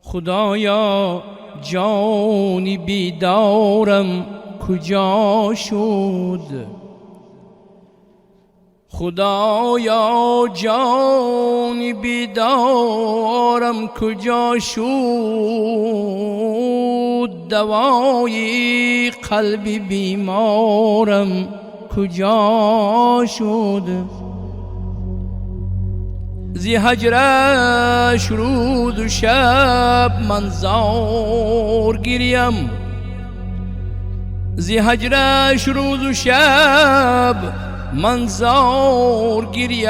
خدایا جانی بیدارم کجا شد؟ خدایا جانی بیدارم کجا شد؟ دوای قلبی بیمارم کجا شد؟ زی هجرش روز و شب من زار گریم، زی هجرش روز و شب من زار گریم،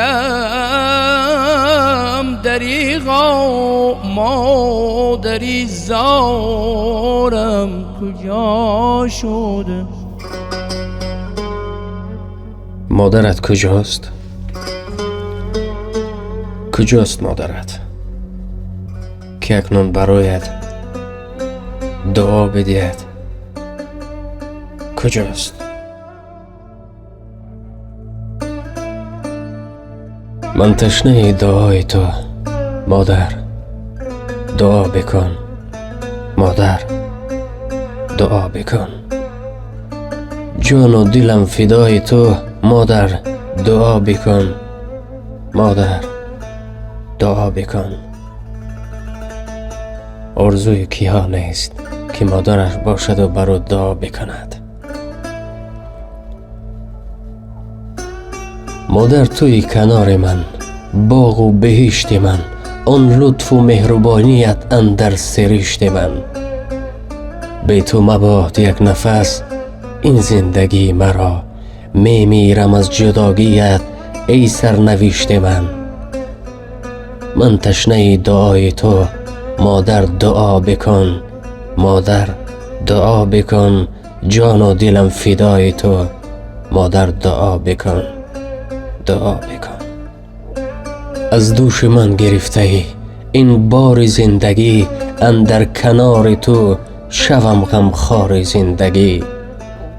دریغا مادری زارم کجا شد؟ مادرت کجاست؟ کجاست مادرت که اکنون برایت دعا بدهد؟ کجاست؟ من تشنه دعای تو مادر، دعا بکن مادر، دعا بکن. جان و دلم فدای تو مادر، دعا بکن مادر، دعا بکن. آرزوی کیها نیست که مادرش باشد و برو دعا بکند. مادر توی کنار من، باغ و بهشت من، آن لطف و مهربانیت اندر سرشت من. بی تو مباد یک نفس این زندگی مرا، میمیرم از جداگیت ای سرنوشت من. من تشنه دعای تو مادر، دعا بکن مادر، دعا بکن. جان و دلم فدای تو مادر، دعا بکن، دعا بکن. از دوش من گرفته ای این بار زندگی، اندر کنار تو شوم غمخوار زندگی.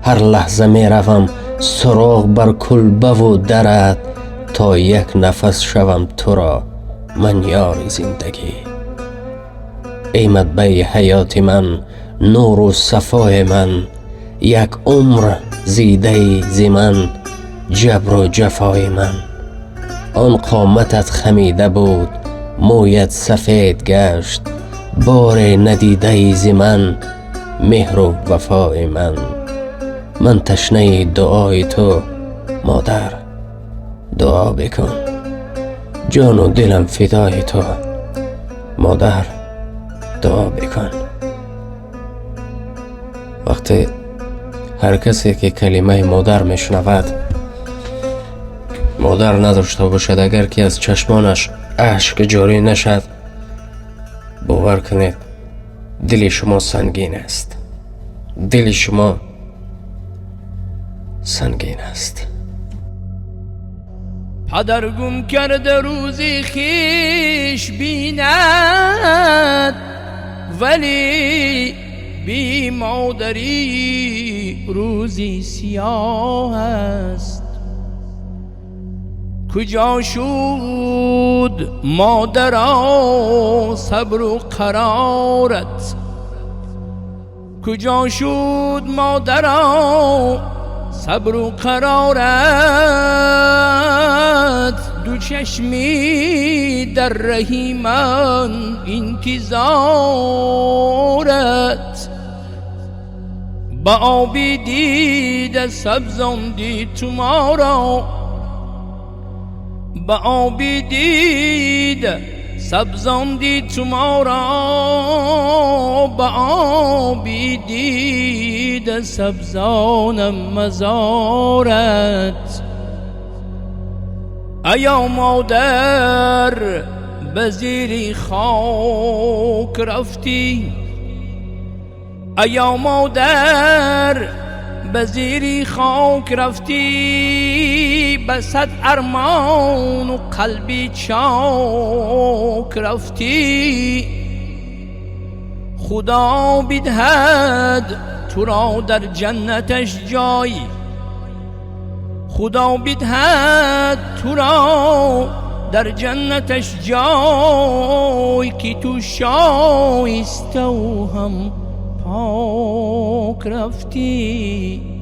هر لحظه می روم سراغ بر کلبه و درت، تا یک نفس شوم تو را من یار زندگی. ای مطبع حیات من، نور و صفای من، یک عمر زیده ز من جبر و جفای من. آن قامتت خمیده بود مویت سفید گشت، بار ندیده ز من مهر و وفای من. من تشنه دعای تو مادر، دعا بکن. جان و دلم فدای تو مادر، دعا بکن. وقتی هر کسی که کلمه مادر میشنود مادر نداشته باشد، اگر که از چشمانش اشک جاری نشد، باور کنید دل شما سنگین است، دل شما سنگین است. پدر گم کرده روزی خیش بیند، ولی بی مادری روزی سیاه است. کجا شد مادرا صبر و قرارت؟ کجا شد مادرا صبر و قرارت؟ دو چشمی در رهی من انتظارت. با آبی دیده سبزاندی تو ما را، با آبی دیده سبزاندی تو ما را، با آبی دیده سبزانم مزارت. ایا مادر به زیر خاک رفتی، ایا مادر به زیر خاک رفتی، به صد ارمان و قلبی چاک رفتی. خدا بدهد تو را در جنتش جای، خدا بدهد تو را در جنتش جای که تو شایسته و هم پاک رفتی.